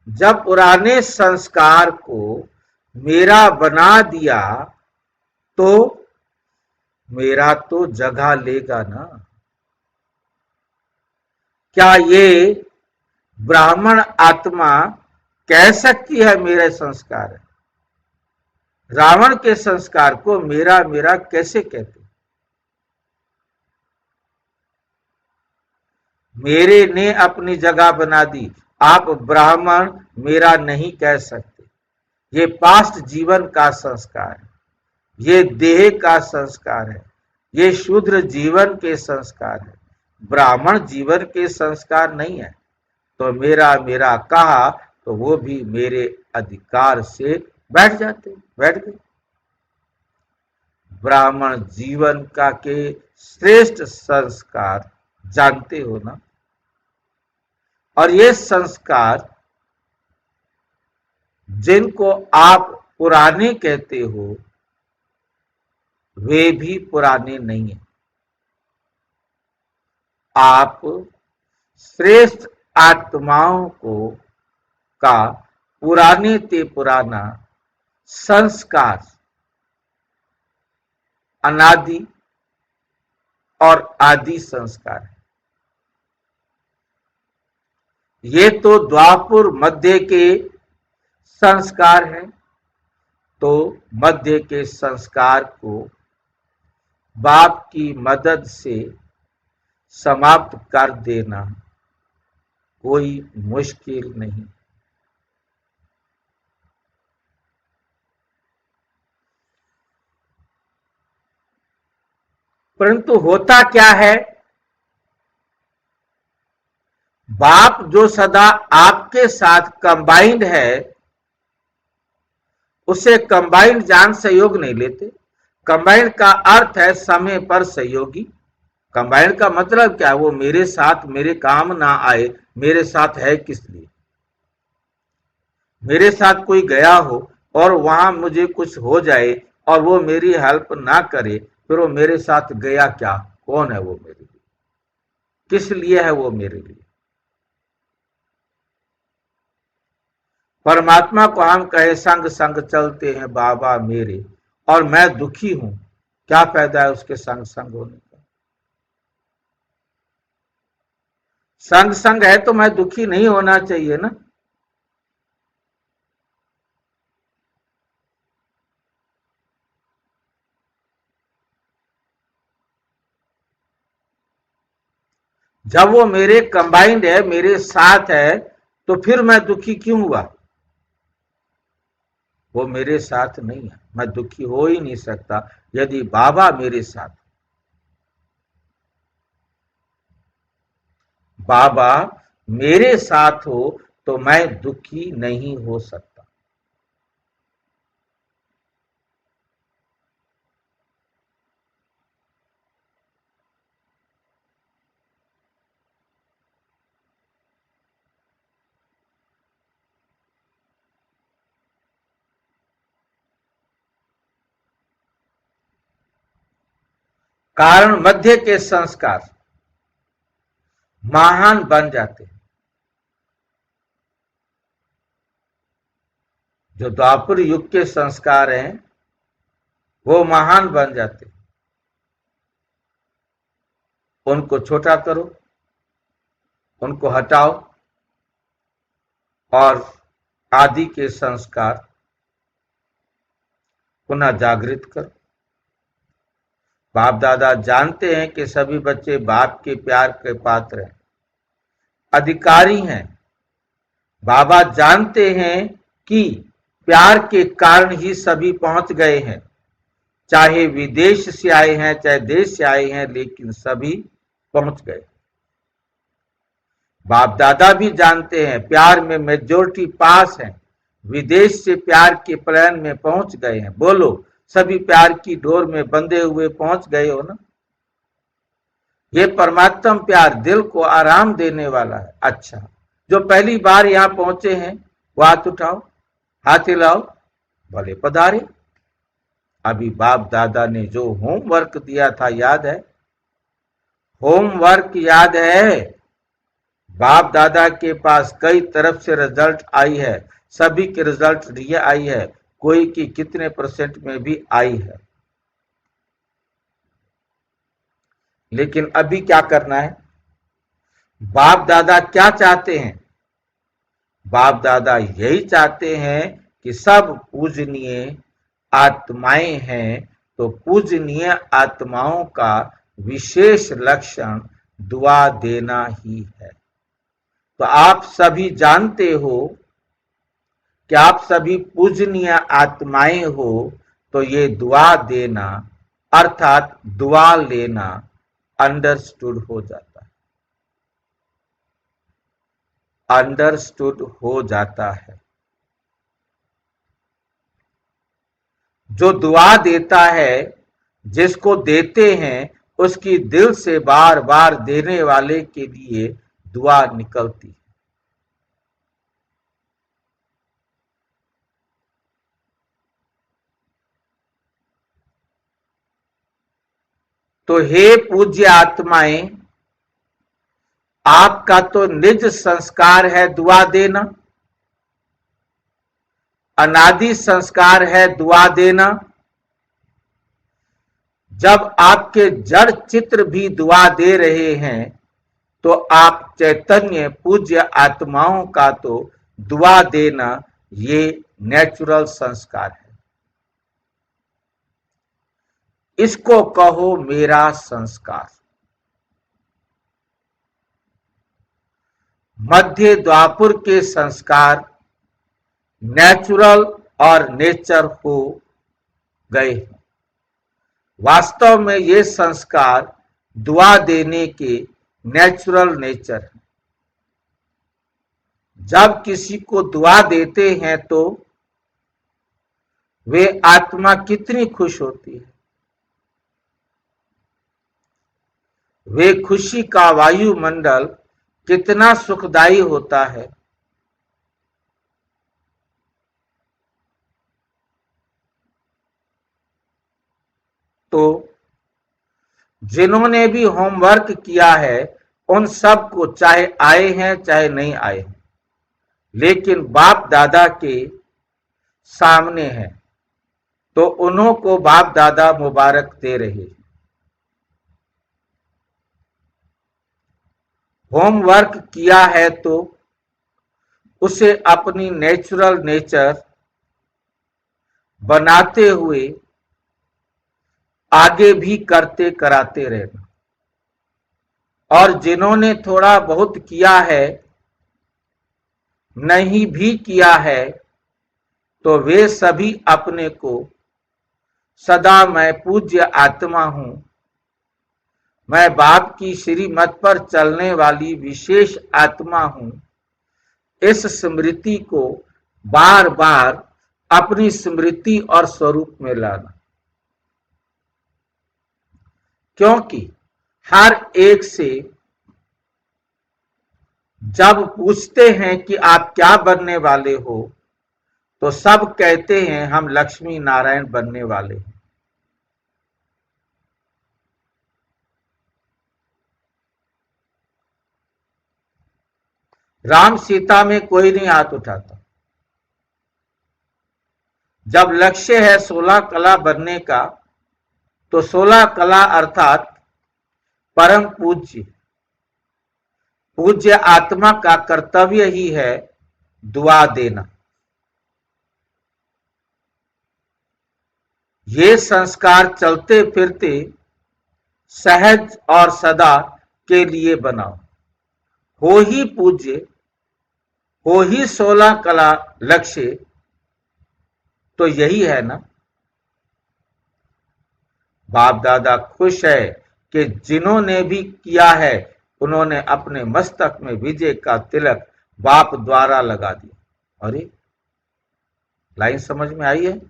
जब पुराने संस्कार को मेरा बना दिया तो मेरा तो जगह लेगा ना। क्या ये ब्राह्मण आत्मा कह सकती है मेरे संस्कार है? रावण के संस्कार को मेरा मेरा कैसे कहते? मेरे ने अपनी जगह बना दी। आप ब्राह्मण मेरा नहीं कह सकते। ये पास्ट जीवन का संस्कार है, ये देह का संस्कार है, ये शूद्र जीवन के संस्कार है, ब्राह्मण जीवन के संस्कार नहीं है। तो मेरा मेरा कहा तो वो भी मेरे अधिकार से बैठ गए। ब्राह्मण जीवन का के श्रेष्ठ संस्कार जानते हो ना, और ये संस्कार जिनको आप पुराने कहते हो वे भी पुराने नहीं है। आप श्रेष्ठ आत्माओं को का पुराने ते पुराना संस्कार अनादि और आदि संस्कार है। ये तो द्वापुर मध्य के संस्कार हैं, तो मध्य के संस्कार को बाप की मदद से समाप्त कर देना कोई मुश्किल नहीं। परंतु होता क्या है, बाप जो सदा आपके साथ कंबाइंड है उसे कंबाइंड जान सहयोग नहीं लेते। कंबाइंड का अर्थ है समय पर सहयोगी। कंबाइंड का मतलब क्या है? वो मेरे साथ मेरे काम ना आए, मेरे साथ है किस लिए? मेरे साथ कोई गया हो और वहां मुझे कुछ हो जाए और वो मेरी हेल्प ना करे, फिर वो मेरे साथ गया क्या? कौन है वो मेरे लिए? किस लिए है वो मेरे लिए? परमात्मा को हम कहे संग संग चलते हैं बाबा मेरे, और मैं दुखी हूं, क्या फायदा है उसके संग संग होने का? संग संग है तो मैं दुखी नहीं होना चाहिए ना। जब वो मेरे कंबाइंड है, मेरे साथ है, तो फिर मैं दुखी क्यों हुआ? वो मेरे साथ नहीं है। मैं दुखी हो ही नहीं सकता यदि बाबा मेरे साथ। बाबा मेरे साथ हो तो मैं दुखी नहीं हो सकता। कारण मध्य के संस्कार महान बन जाते हैं। जो द्वापर युग के संस्कार हैं वो महान बन जाते हैं। उनको छोटा करो, उनको हटाओ और आदि के संस्कार पुनः जागृत करो। बाप दादा जानते हैं कि सभी बच्चे बाप के प्यार के पात्र हैं, अधिकारी हैं। बाबा जानते हैं कि प्यार के कारण ही सभी पहुंच गए हैं, चाहे विदेश से आए हैं चाहे देश से आए हैं, लेकिन सभी पहुंच गए। बाप दादा भी जानते हैं प्यार में मेजोरिटी पास है, विदेश से प्यार के प्लान में पहुंच गए हैं। बोलो, सभी प्यार की डोर में बंधे हुए पहुंच गए हो ना। ये परमात्मा प्यार दिल को आराम देने वाला है। अच्छा, जो पहली बार यहाँ पहुंचे हैं वो हाथ उठाओ, हाथ हिलाओ, भले पधारे। अभी बाप दादा ने जो होमवर्क दिया था याद है? होमवर्क याद है? बाप दादा के पास कई तरफ से रिजल्ट आई है, सभी की रिजल्ट ये आई है, कोई की कितने % में भी आई है। लेकिन अभी क्या करना है? बाप दादा क्या चाहते हैं? बाप दादा यही चाहते हैं कि सब पूजनीय आत्माएं हैं, तो पूजनीय आत्माओं का विशेष लक्षण दुआ देना ही है। तो आप सभी जानते हो कि आप सभी पूजनीय आत्माएं हो, तो ये दुआ देना अर्थात दुआ लेना अंडरस्टूड हो जाता है, अंडरस्टूड हो जाता है। जो दुआ देता है, जिसको देते हैं, उसकी दिल से बार बार देने वाले के लिए दुआ निकलती है। तो हे पूज्य आत्माएं, आपका तो निज संस्कार है दुआ देना, अनादि संस्कार है दुआ देना। जब आपके जड़ चित्र भी दुआ दे रहे हैं, तो आप चैतन्य पूज्य आत्माओं का तो दुआ देना ये नेचुरल संस्कार है। इसको कहो मेरा संस्कार। मध्य द्वापर के संस्कार नेचुरल और नेचर हो गए। वास्तव में ये संस्कार दुआ देने के नेचुरल नेचर है। जब किसी को दुआ देते हैं तो वे आत्मा कितनी खुश होती है। वे खुशी का वायुमंडल कितना सुखदायी होता है। तो जिन्होंने भी होमवर्क किया है उन सब को, चाहे आए हैं चाहे नहीं आए, लेकिन बाप दादा के सामने है, तो उन्हों को बाप दादा मुबारक दे रहे हैं। होमवर्क किया है तो उसे अपनी नेचुरल नेचर बनाते हुए आगे भी करते कराते रहना। और जिन्होंने थोड़ा बहुत किया है, नहीं भी किया है, तो वे सभी अपने को सदा मैं पूज्य आत्मा हूं, मैं बाप की श्रीमत पर चलने वाली विशेष आत्मा हूं, इस स्मृति को बार बार अपनी स्मृति और स्वरूप में लाना। क्योंकि हर एक से जब पूछते हैं कि आप क्या बनने वाले हो, तो सब कहते हैं हम लक्ष्मी नारायण बनने वाले हैं। राम सीता में कोई नहीं हाथ उठाता। जब लक्ष्य है 16 कला बनने का, तो 16 कला अर्थात परम पूज्य आत्मा का कर्तव्य ही है दुआ देना। ये संस्कार चलते फिरते सहज और सदा के लिए बनाओ। हो ही पूज्य, हो ही 16 कला लक्ष्य, तो यही है ना। बाप दादा खुश है कि जिन्होंने भी किया है उन्होंने अपने मस्तक में विजय का तिलक बाप द्वारा लगा दिया। अरे लाइन समझ में आई है?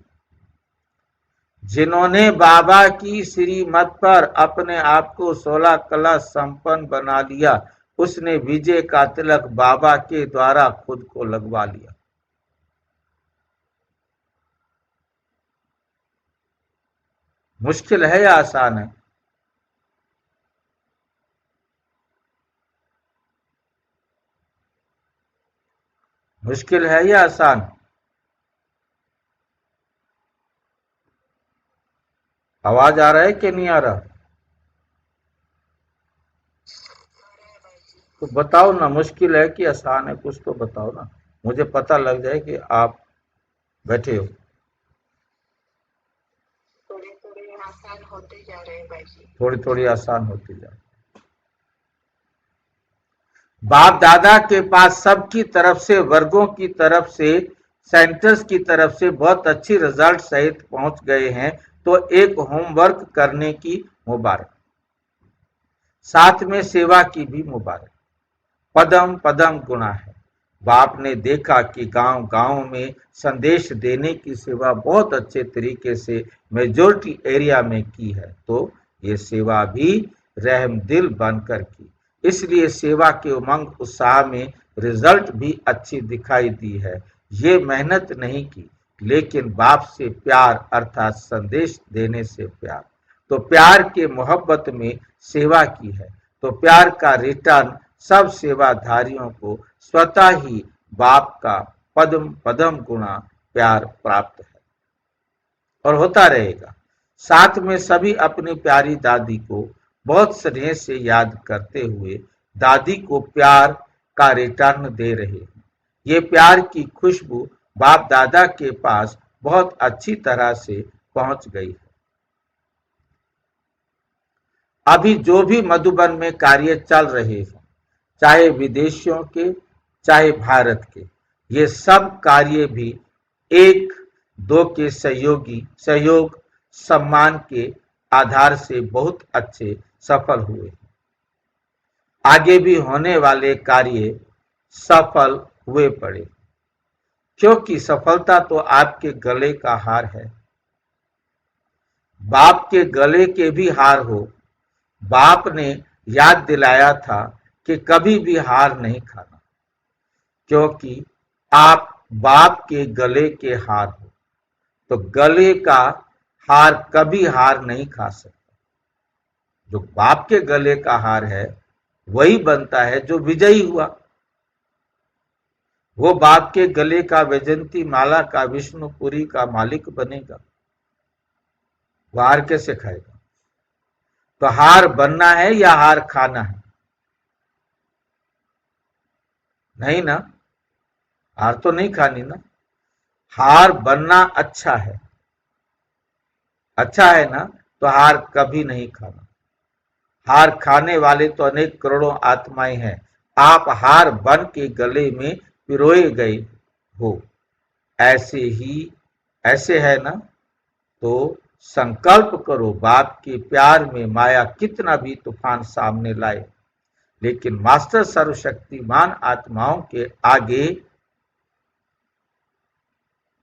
जिन्होंने बाबा की श्रीमत पर अपने आप को 16 कला संपन्न बना लिया, उसने विजय का तिलक बाबा के द्वारा खुद को लगवा लिया। मुश्किल है या आसान है? मुश्किल है या आसान? आवाज आ रहा है कि नहीं आ रहा? तो बताओ ना, मुश्किल है कि आसान है, कुछ तो बताओ ना, मुझे पता लग जाए कि आप बैठे हो। थोड़े थोड़े आसान होते जा रहे हैं भाई। थोड़ी थोड़ी आसान होती जा रही। बाप दादा के पास सबकी तरफ से, वर्गों की तरफ से, सेंटर्स की तरफ से बहुत अच्छी रिजल्ट सहित पहुंच गए हैं, तो एक होमवर्क करने की मुबारक, साथ में सेवा की भी मुबारक। पदम पदम गुणा है। बाप ने देखा कि गांव गांव में संदेश देने की सेवा बहुत अच्छे तरीके से मेजोरिटी एरिया में की है, तो ये सेवा भी रहमदिल बनकर की। इसलिए सेवा के उमंग उत्साह में रिजल्ट भी अच्छी दिखाई दी है। ये मेहनत नहीं की, लेकिन बाप से प्यार अर्थात संदेश देने से प्यार, तो प्यार के मोहब्बत में सेवा की है, तो प्यार का रिटर्न सब सेवाधारियों को स्वतः ही बाप का पदम पदम गुणा प्यार प्राप्त है और होता रहेगा। साथ में सभी अपनी प्यारी दादी को बहुत स्नेह से याद करते हुए दादी को प्यार का रिटर्न दे रहे हैं। ये प्यार की खुशबू बाप दादा के पास बहुत अच्छी तरह से पहुंच गई है। अभी जो भी मधुबन में कार्य चल रहे हैं, चाहे विदेशियों के चाहे भारत के, ये सब कार्य भी एक दो के सहयोग सम्मान के आधार से बहुत अच्छे सफल हुए। आगे भी होने वाले कार्य सफल हुए पड़े, क्योंकि सफलता तो आपके गले का हार है। बाप के गले के भी हार हो। बाप ने याद दिलाया था कि कभी भी हार नहीं खाना, क्योंकि आप बाप के गले के हार हो, तो गले का हार कभी हार नहीं खा सकता। जो बाप के गले का हार है वही बनता है जो विजयी हुआ। वो बाप के गले का वैजंती माला का विष्णुपुरी का मालिक बनेगा। वो हार कैसे खाएगा? तो हार बनना है या हार खाना है? नहीं ना, हार तो नहीं खानी ना। हार बनना अच्छा है ना, तो हार कभी नहीं खाना। हार खाने वाले तो अनेक करोड़ों आत्माएं हैं। आप हार बन के गले में पिरोए गए हो। ऐसे है ना, तो संकल्प करो बाप के प्यार में माया कितना भी तूफान सामने लाए, लेकिन मास्टर सर्वशक्तिमान आत्माओं के आगे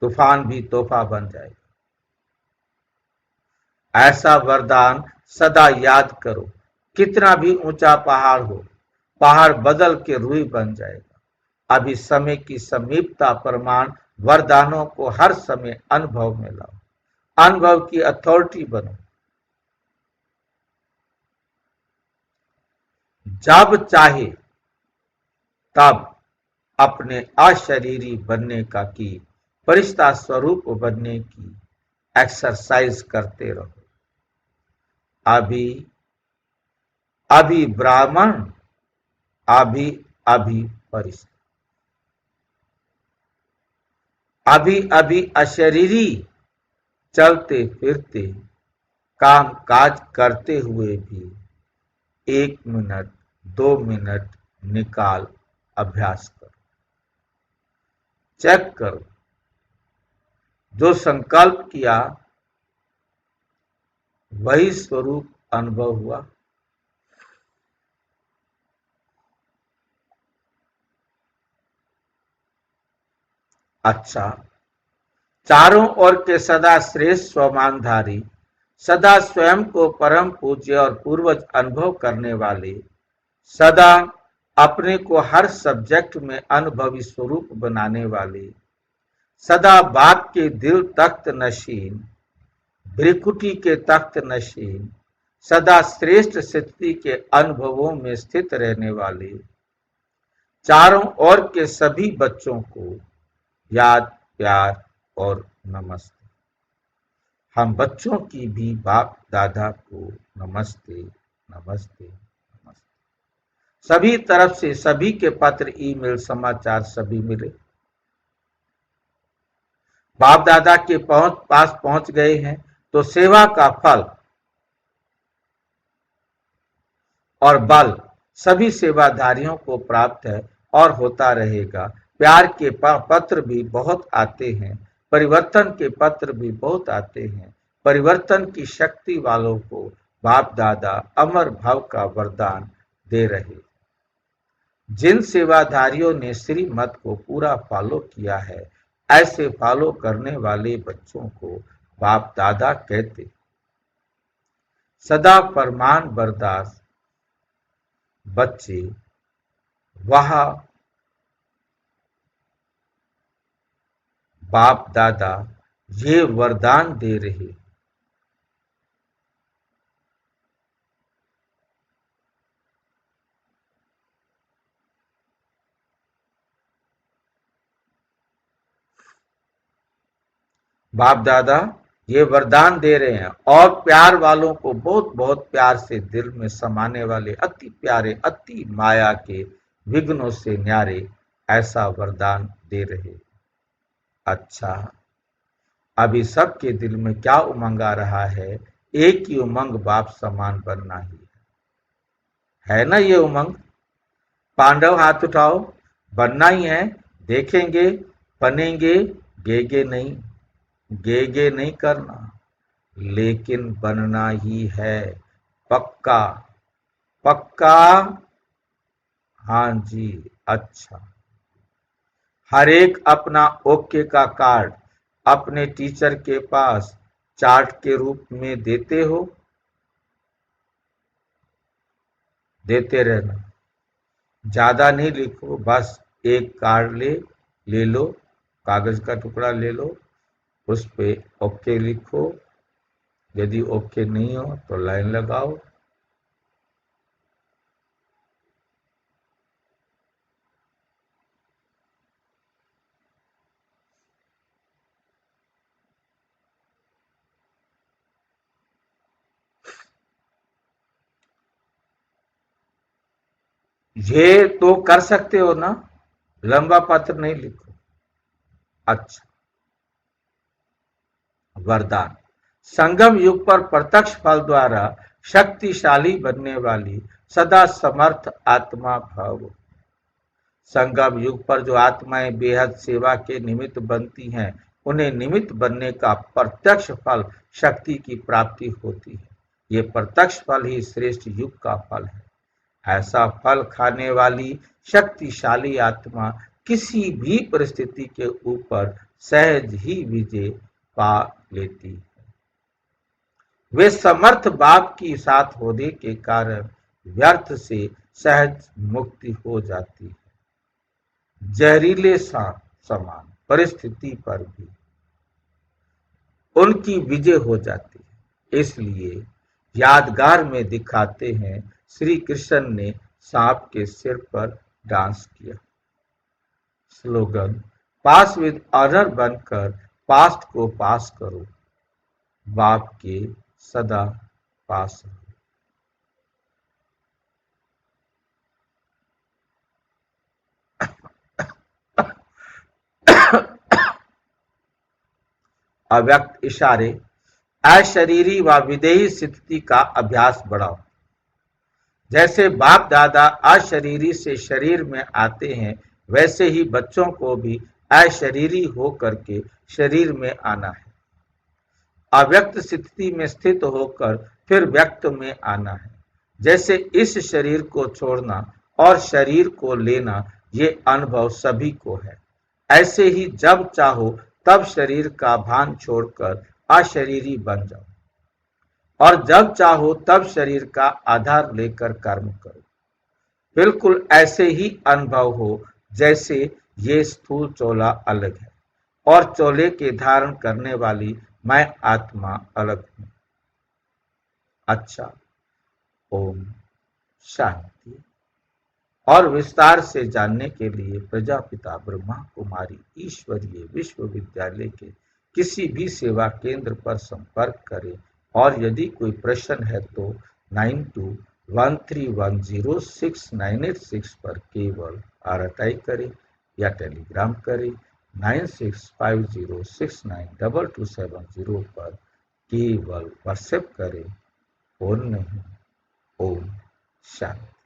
तूफान भी तोहफा बन जाएगा। ऐसा वरदान सदा याद करो। कितना भी ऊंचा पहाड़ हो, पहाड़ बदल के रूई बन जाएगा। अभी समय की समीपता प्रमाण वरदानों को हर समय अनुभव में लाओ, अनुभव की अथॉरिटी बनो। जब चाहे तब अपने अशरीरी बनने का की, परिष्ठा स्वरूप बनने की एक्सरसाइज करते रहो। अभी ब्राह्मण, अभी परिष्ठा, अभी अशरीरी, चलते फिरते काम काज करते हुए भी 1 मिनट 2 मिनट निकाल अभ्यास करो। चेक करो, जो संकल्प किया वही स्वरूप अनुभव हुआ। अच्छा, चारों ओर के सदा श्रेष्ठ स्वमानधारी, सदा स्वयं को परम पूज्य और पूर्वज अनुभव करने वाले, सदा अपने को हर सब्जेक्ट में अनुभवी स्वरूप बनाने वाले, सदा बाप के दिल तख्त नशीन, भ्रिकुटी के तख्त नशीन, सदा श्रेष्ठ स्थिति के अनुभवों में स्थित रहने वाले, चारों ओर के सभी बच्चों को याद, प्यार और नमस्ते। हम बच्चों की भी बाप दादा को नमस्ते नमस्ते नमस्ते। सभी तरफ से सभी के पत्र, ईमेल, समाचार सभी मिले। बाप दादा के पास पहुंच गए हैं तो सेवा का फल और बल सभी सेवाधारियों को प्राप्त है और होता रहेगा। प्यार के पत्र भी बहुत आते हैं, परिवर्तन के पत्र भी बहुत आते हैं। परिवर्तन की शक्ति वालों को बाप दादा अमर भाव का वरदान दे रहे। जिन सेवाधारियों ने श्रीमत को पूरा फॉलो किया है, ऐसे फॉलो करने वाले बच्चों को बाप दादा कहते। सदा फरमान बर्दाश्त बच्चे वहां बाप दादा ये वरदान दे रहे। बाप दादा ये वरदान दे रहे हैं और प्यार वालों को बहुत बहुत प्यार से दिल में समाने वाले, अति प्यारे, अति माया के विघ्नों से न्यारे ऐसा वरदान दे रहे। अच्छा, अभी सबके दिल में क्या उमंग आ रहा है? एक ही उमंग, बाप समान बनना ही है ना। ये उमंग पांडव हाथ उठाओ, बनना ही है। देखेंगे, बनेंगे, गेगे नहीं करना, लेकिन बनना ही है। पक्का पक्का? हाँ जी। अच्छा, हर एक अपना ओके का कार्ड अपने टीचर के पास चार्ट के रूप में देते हो? देते रहना, ज्यादा नहीं लिखो, बस एक कार्ड ले लो, कागज का टुकड़ा ले लो, उस पे ओके लिखो। यदि ओके नहीं हो तो लाइन लगाओ। ये तो कर सकते हो ना, लंबा पत्र नहीं लिखो। अच्छा, वरदान संगम युग पर प्रत्यक्ष फल द्वारा शक्तिशाली बनने वाली सदा समर्थ आत्मा भाव, संगम युग पर जो आत्माएं बेहद सेवा के निमित्त बनती हैं, उन्हें निमित्त बनने का प्रत्यक्ष फल शक्ति की प्राप्ति होती है। ये प्रत्यक्ष फल ही श्रेष्ठ युग का फल है। ऐसा फल खाने वाली शक्तिशाली आत्मा किसी भी परिस्थिति के ऊपर सहज ही विजय पा लेती है। वे समर्थ बाप की साथ होने के कारण व्यर्थ से सहज मुक्ति हो जाती है। जहरीले समान परिस्थिति पर भी उनकी विजय हो जाती है। इसलिए यादगार में दिखाते हैं, श्री कृष्ण ने सांप के सिर पर डांस किया। स्लोगन, पास विद ऑनर बनकर पास्ट को पास करो, बाप के सदा पास रहो। अव्यक्त इशारे, अशरीरी व विदेही स्थिति का अभ्यास बढ़ाओ। जैसे बाप दादा अशरीरी से शरीर में आते हैं, वैसे ही बच्चों को भी अशरीरी होकर के शरीर में आना है। अव्यक्त स्थिति में स्थित होकर फिर व्यक्त में आना है। जैसे इस शरीर को छोड़ना और शरीर को लेना, ये अनुभव सभी को है। ऐसे ही जब चाहो तब शरीर का भान छोड़कर अशरीरी बन जाओ, और जब चाहो तब शरीर का आधार लेकर कर्म करो। बिल्कुल ऐसे ही अनुभव हो जैसे ये स्थूल चोला अलग है और चोले के धारण करने वाली मैं आत्मा अलग हूं। अच्छा, ओम शांति। और विस्तार से जानने के लिए प्रजापिता ब्रह्मा कुमारी ईश्वरीय विश्वविद्यालय के किसी भी सेवा केंद्र पर संपर्क करें, और यदि कोई प्रश्न है तो 9213106986 पर केवल RTI करें या टेलीग्राम करें। 9650692270 पर केवल व्हाट्सएप करें, फोन नहीं। ओम शांति।